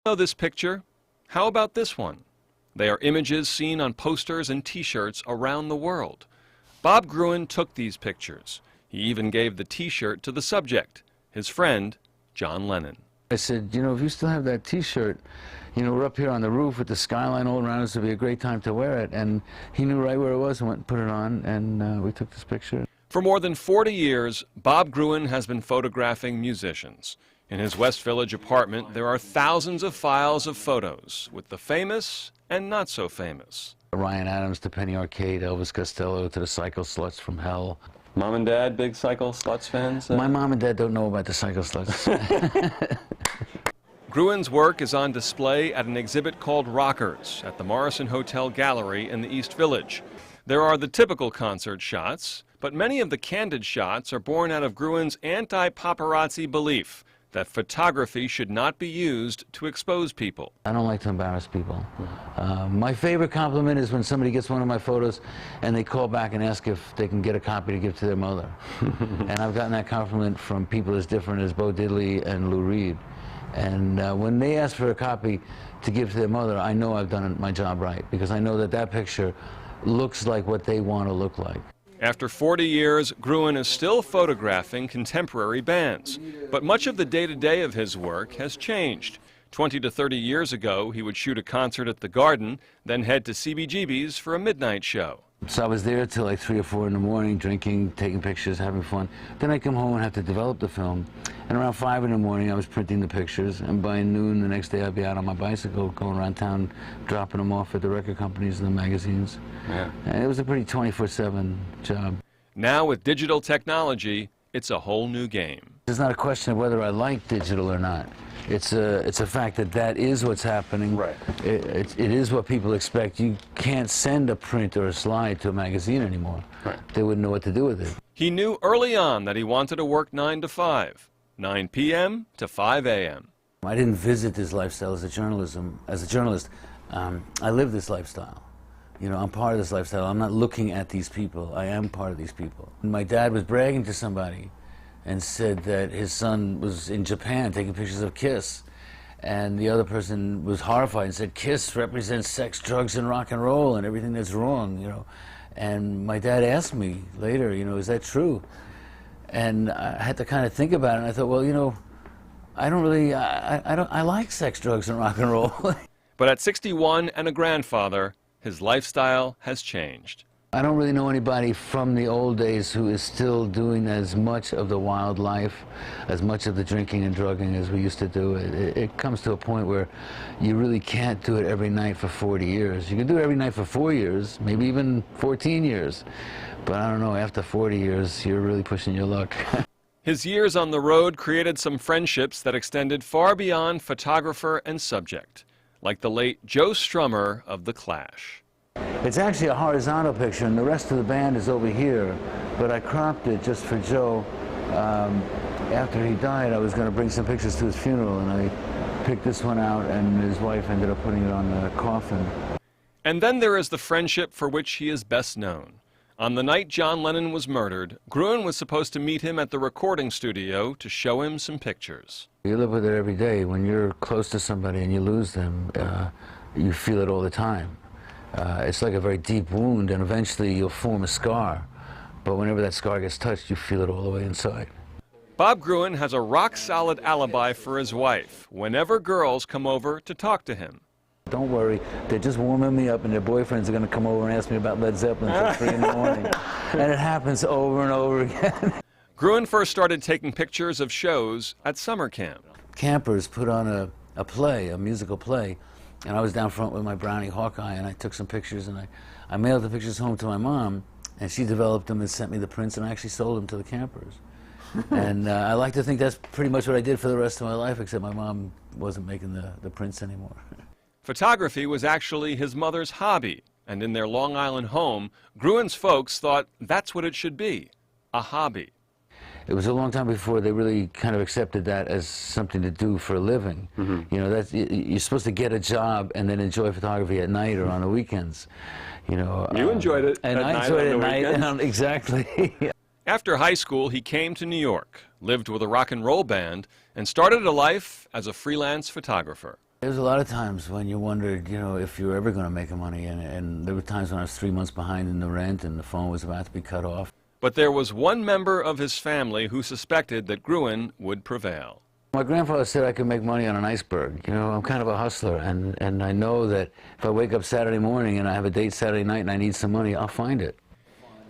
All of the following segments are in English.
Know this picture? How about this one? They are images seen on posters and T-shirts around the world. Bob Gruen took these pictures. He even gave the T-shirt to the subject, his friend, John Lennon. I said, you know, if you still have that T-shirt, you know, we're up here on the roof with the skyline all around us, it would be a great time to wear it. And he knew right where it was and went and put it on, and we took this picture. For more than 40 years, Bob Gruen has been photographing musicians. In his West Village apartment, there are thousands of files of photos with the famous and not so famous. Ryan Adams to Penny Arcade, Elvis Costello to the Psycho Sluts from Hell. Mom and Dad, big Psycho Sluts fans? My mom and dad don't know about the Psycho Sluts. Gruen's work is on display at an exhibit called Rockers at the Morrison Hotel Gallery in the East Village. There are the typical concert shots, but many of the candid shots are born out of Gruen's anti-paparazzi belief that photography should not be used to expose people. I don't like to embarrass people. My favorite compliment is when somebody gets one of my photos and they call back and ask if they can get a copy to give to their mother. And I've gotten that compliment from people as different as Bo Diddley and Lou Reed. And when they ask for a copy to give to their mother, I know I've done my job right, because I know that that picture looks like what they want to look like. After 40 years, Gruen is still photographing contemporary bands, but much of the day-to-day of his work has changed. 20 to 30 years ago, he would shoot a concert at the Garden, then head to CBGB's for a midnight show. So I was there till like 3 or 4 in the morning, drinking, taking pictures, having fun. Then I'd come home and have to develop the film. And around 5 in the morning, I was printing the pictures. And by noon the next day, I'd be out on my bicycle, going around town, dropping them off at the record companies and the magazines. Yeah. And it was a pretty 24/7 job. Now with digital technology, it's a whole new game. It's not a question of whether I like digital or not. It's a fact that that is what's happening. Right. It is what people expect. You can't send a print or a slide to a magazine anymore. Right. They wouldn't know what to do with it. He knew early on that he wanted to work 9 to 5, 9 p.m. to 5 a.m. I didn't visit this lifestyle as a journalist. I live this lifestyle. You know, I'm part of this lifestyle. I'm not looking at these people. I am part of these people. My dad was bragging to somebody and said that his son was in Japan taking pictures of Kiss. And the other person was horrified and said, Kiss represents sex, drugs, and rock and roll and everything that's wrong, you know. And my dad asked me later, you know, is that true? And I had to kind of think about it, and I thought, well, you know, I don't really, I like sex, drugs, and rock and roll. But at 61 and a grandfather, his lifestyle has changed. I don't really know anybody from the old days who is still doing as much of the wild life, as much of the drinking and drugging as we used to do. It comes to a point where you really can't do it every night for 40 years. You can do it every night for 4 years, maybe even 14 years. But I don't know, after 40 years, you're really pushing your luck. His years on the road created some friendships that extended far beyond photographer and subject, like the late Joe Strummer of The Clash. It's actually a horizontal picture, and the rest of the band is over here, but I cropped it just for Joe. After he died, I was going to bring some pictures to his funeral, and I picked this one out, and his wife ended up putting it on the coffin. And then there is the friendship for which he is best known. On the night John Lennon was murdered, Gruen was supposed to meet him at the recording studio to show him some pictures. You live with it every day. When you're close to somebody and you lose them, you feel it all the time. It's like a very deep wound, and eventually you'll form a scar. But whenever that scar gets touched, you feel it all the way inside. Bob Gruen has a rock-solid alibi for his wife whenever girls come over to talk to him. Don't worry, they're just warming me up, and their boyfriends are going to come over and ask me about Led Zeppelin until 3 in the morning. And it happens over and over again. Gruen first started taking pictures of shows at summer camp. Campers put on a play, a musical play, and I was down front with my Brownie Hawkeye, and I took some pictures, and I mailed the pictures home to my mom, and she developed them and sent me the prints, and I actually sold them to the campers. And I like to think that's pretty much what I did for the rest of my life, except my mom wasn't making the prints anymore. Photography was actually his mother's hobby, and in their Long Island home, Gruen's folks thought that's what it should be, a hobby. It was a long time before they really kind of accepted that as something to do for a living. Mm-hmm. You know, you're supposed to get a job and then enjoy photography at night or on the weekends. You know, you enjoyed it and at I night enjoyed on it the at night. weekends? And exactly. After high school, he came to New York, lived with a rock and roll band, and started a life as a freelance photographer. There's a lot of times when you wondered, you know, if you were ever going to make money, and there were times when I was 3 months behind in the rent and the phone was about to be cut off. But there was one member of his family who suspected that Gruen would prevail. My grandfather said I could make money on an iceberg. You know, I'm kind of a hustler, and I know that if I wake up Saturday morning and I have a date Saturday night and I need some money, I'll find it.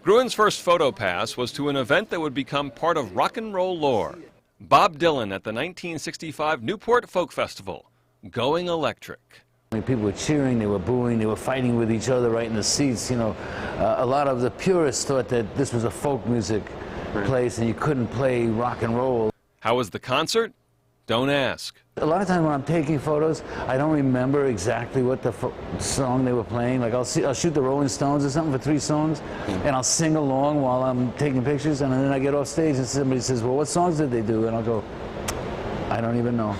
Gruen's first photo pass was to an event that would become part of rock and roll lore. Bob Dylan at the 1965 Newport Folk Festival, going electric. I mean, people were cheering, they were booing, they were fighting with each other right in the seats. You know, a lot of the purists thought that this was a folk music place and you couldn't play rock and roll. How was the concert? Don't ask. A lot of times when I'm taking photos, I don't remember exactly what the song they were playing. Like I'll shoot the Rolling Stones or something for 3 songs, and I'll sing along while I'm taking pictures, and then I get off stage and somebody says, well, what songs did they do? And I'll go, I don't even know.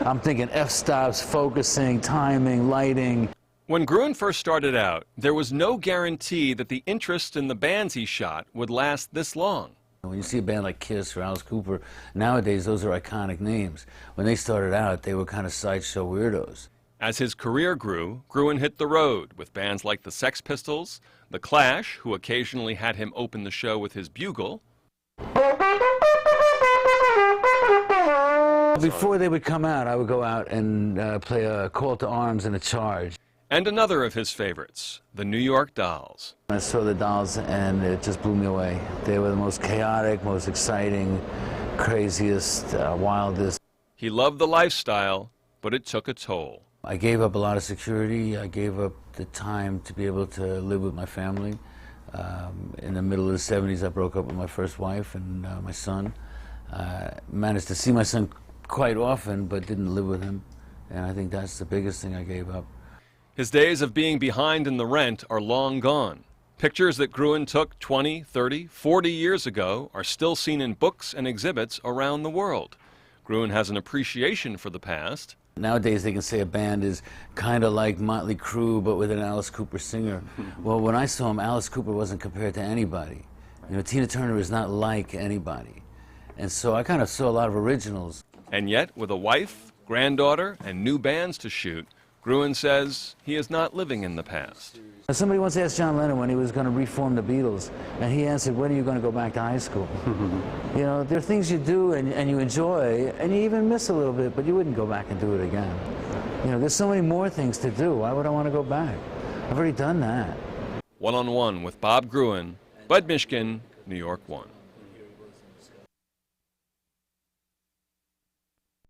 I'm thinking f-stops, focusing, timing, lighting. When Gruen first started out, there was no guarantee that the interest in the bands he shot would last this long. When you see a band like Kiss or Alice Cooper, nowadays those are iconic names. When they started out, they were kind of sideshow weirdos. As his career grew, Gruen hit the road with bands like the Sex Pistols, The Clash, who occasionally had him open the show with his bugle. Before they would come out, I would go out and play a call to arms and a charge. And another of his favorites, the New York Dolls. I saw the Dolls and it just blew me away. They were the most chaotic, most exciting, craziest, wildest. He loved the lifestyle, but it took a toll. I gave up a lot of security. I gave up the time to be able to live with my family. In the middle of the 70s, I broke up with my first wife and my son. Managed to see my son quite often, but didn't live with him. And I think that's the biggest thing I gave up. His days of being behind in the rent are long gone. Pictures that Gruen took 20, 30, 40 years ago are still seen in books and exhibits around the world. Gruen has an appreciation for the past. Nowadays they can say a band is kind of like Motley Crue but with an Alice Cooper singer. Well, when I saw him, Alice Cooper wasn't compared to anybody. You know, Tina Turner is not like anybody. And so I kind of saw a lot of originals. And yet, with a wife, granddaughter, and new bands to shoot, Gruen says he is not living in the past. Somebody once asked John Lennon when he was going to reform the Beatles, and he answered, when are you going to go back to high school? You know, there are things you do and you enjoy, and you even miss a little bit, but you wouldn't go back and do it again. You know, there's so many more things to do. Why would I want to go back? I've already done that. One-on-One with Bob Gruen, Budd Mishkin, New York 1.